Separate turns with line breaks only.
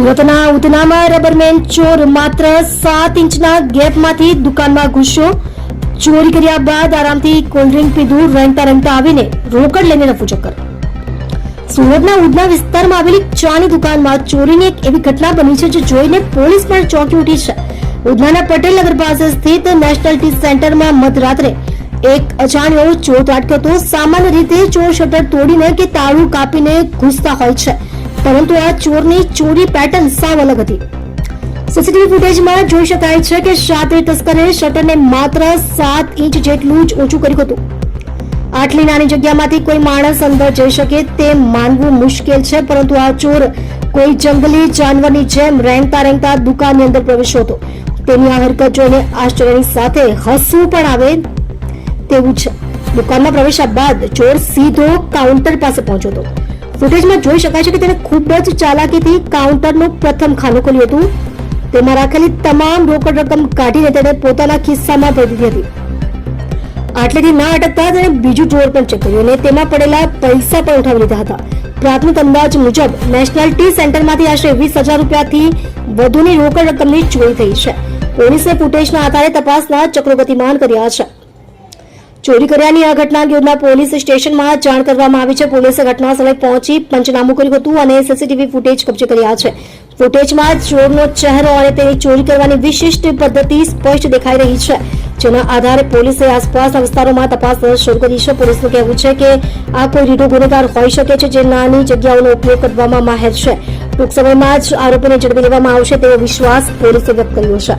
સુરતના ઉધનામાં રબરમેન ચોર માત્ર 7 ઇંચના ગેપમાંથી દુકાનમાં ઘૂસ્યો. ચોરી કર્યા બાદ આરામથી કોલ્ડ્રિંક પીધું, રંગતા રંગતા આવીને રોકડ લઈને રફુ ચક્કર. સુરતના ઉધના વિસ્તારમાં આવેલી ચાની દુકાનમાં ચોરીની એક એવી ઘટના બની છે જે જોઈને પોલીસ પણ ચોંકી ઉઠી છે. ઉધનાના પટેલ નગર પાસે સ્થિત નેશનલ ટી સેન્ટરમાં મધરાત્રે એક અજાણ્યો ચોર ત્રાટક્યો હતો. સામાન્ય રીતે ચોર શટર તોડીને કે તાળું કાપીને ઘૂસતા હોય છે, પરંતુ આ ચોરની ચોરી પેટર્ન સાવ અલગ હતી. સીસીટીવી ફૂટેજમાં જોઈ શકાય છે કે શાतिर તસ્કરે શટરને માત્ર 7 ઇંચ જેટલું જ ઊંચું કર્યું હતું. આટલી નાની જગ્યામાંથી કોઈ માણસ અંદર જઈ શકે તે માનવું મુશ્કેલ છે, પરંતુ આ ચોર કોઈ જંગલી જાનવરની જેમ રેંગતા રેંગતા દુકાનની અંદર પ્રવેશ્યો હતો. તેની આ હરકત જોઈને આશ્ચર્યની સાથે હસવું પણ આવે તેવું છે. દુકાનમાં પ્રવેશ્યા બાદ ચોર સીધો કાઉન્ટર પાસે પહોંચ્યો હતો. ફૂટેજમાં જોઈ શકાય છે કે તેને ખૂબ જ ચાલાકીથી કાઉન્ટરનું પ્રથમ ખાનું ખોલ્યું હતું. તેમાં રાખેલી તમામ રોકડ રકમ કાઢીને તેણે પોતાના ખિસ્સામાં ભરી દીધી હતી. આટલેથી ના અટકતા તેણે બીજું ડ્રોઅર પણ ચેક કર્યું અને તેમાં પડેલા પૈસા પણ ઉઠાવી લીધા હતા. પ્રાથમિક અંદાજ મુજબ નેશનલ ટી સેન્ટરમાંથી આશરે 20,000 રૂપિયાથી વધુની રોકડ રકમની ચોરી થઈ છે. પોલીસે ફૂટેજના આધારે તપાસના ચક્રો ગતિમાન કર્યા છે. ચોરી કર્યાની આ ઘટના અંગે ઉધના પોલીસ સ્ટેશનમાં જાણ કરવામાં આવી છે. પોલીસે ઘટના સ્થળે પહોંચી પંચનામું કર્યું હતું અને સીસીટીવી ફૂટેજ કબજે કર્યા છે. ફૂટેજમાં ચોરનો ચહેરો અને તેની ચોરી કરવાની વિશિષ્ટ પદ્ધતિ સ્પષ્ટ દેખાઈ રહી છે, જેના આધારે પોલીસે આસપાસના વિસ્તારોમાં તપાસ શરૂ કરી છે. પોલીસનું કહેવું છે કે આ કોઈ રીઢો ગુનેગાર હોઈ શકે છે જે નાની જગ્યાઓનો ઉપયોગ કરવામાં માહેર છે. ટૂંક સમયમાં જ આરોપીને ઝડપી લેવામાં આવશે તેવો વિશ્વાસ પોલીસે વ્યક્ત કર્યો છે.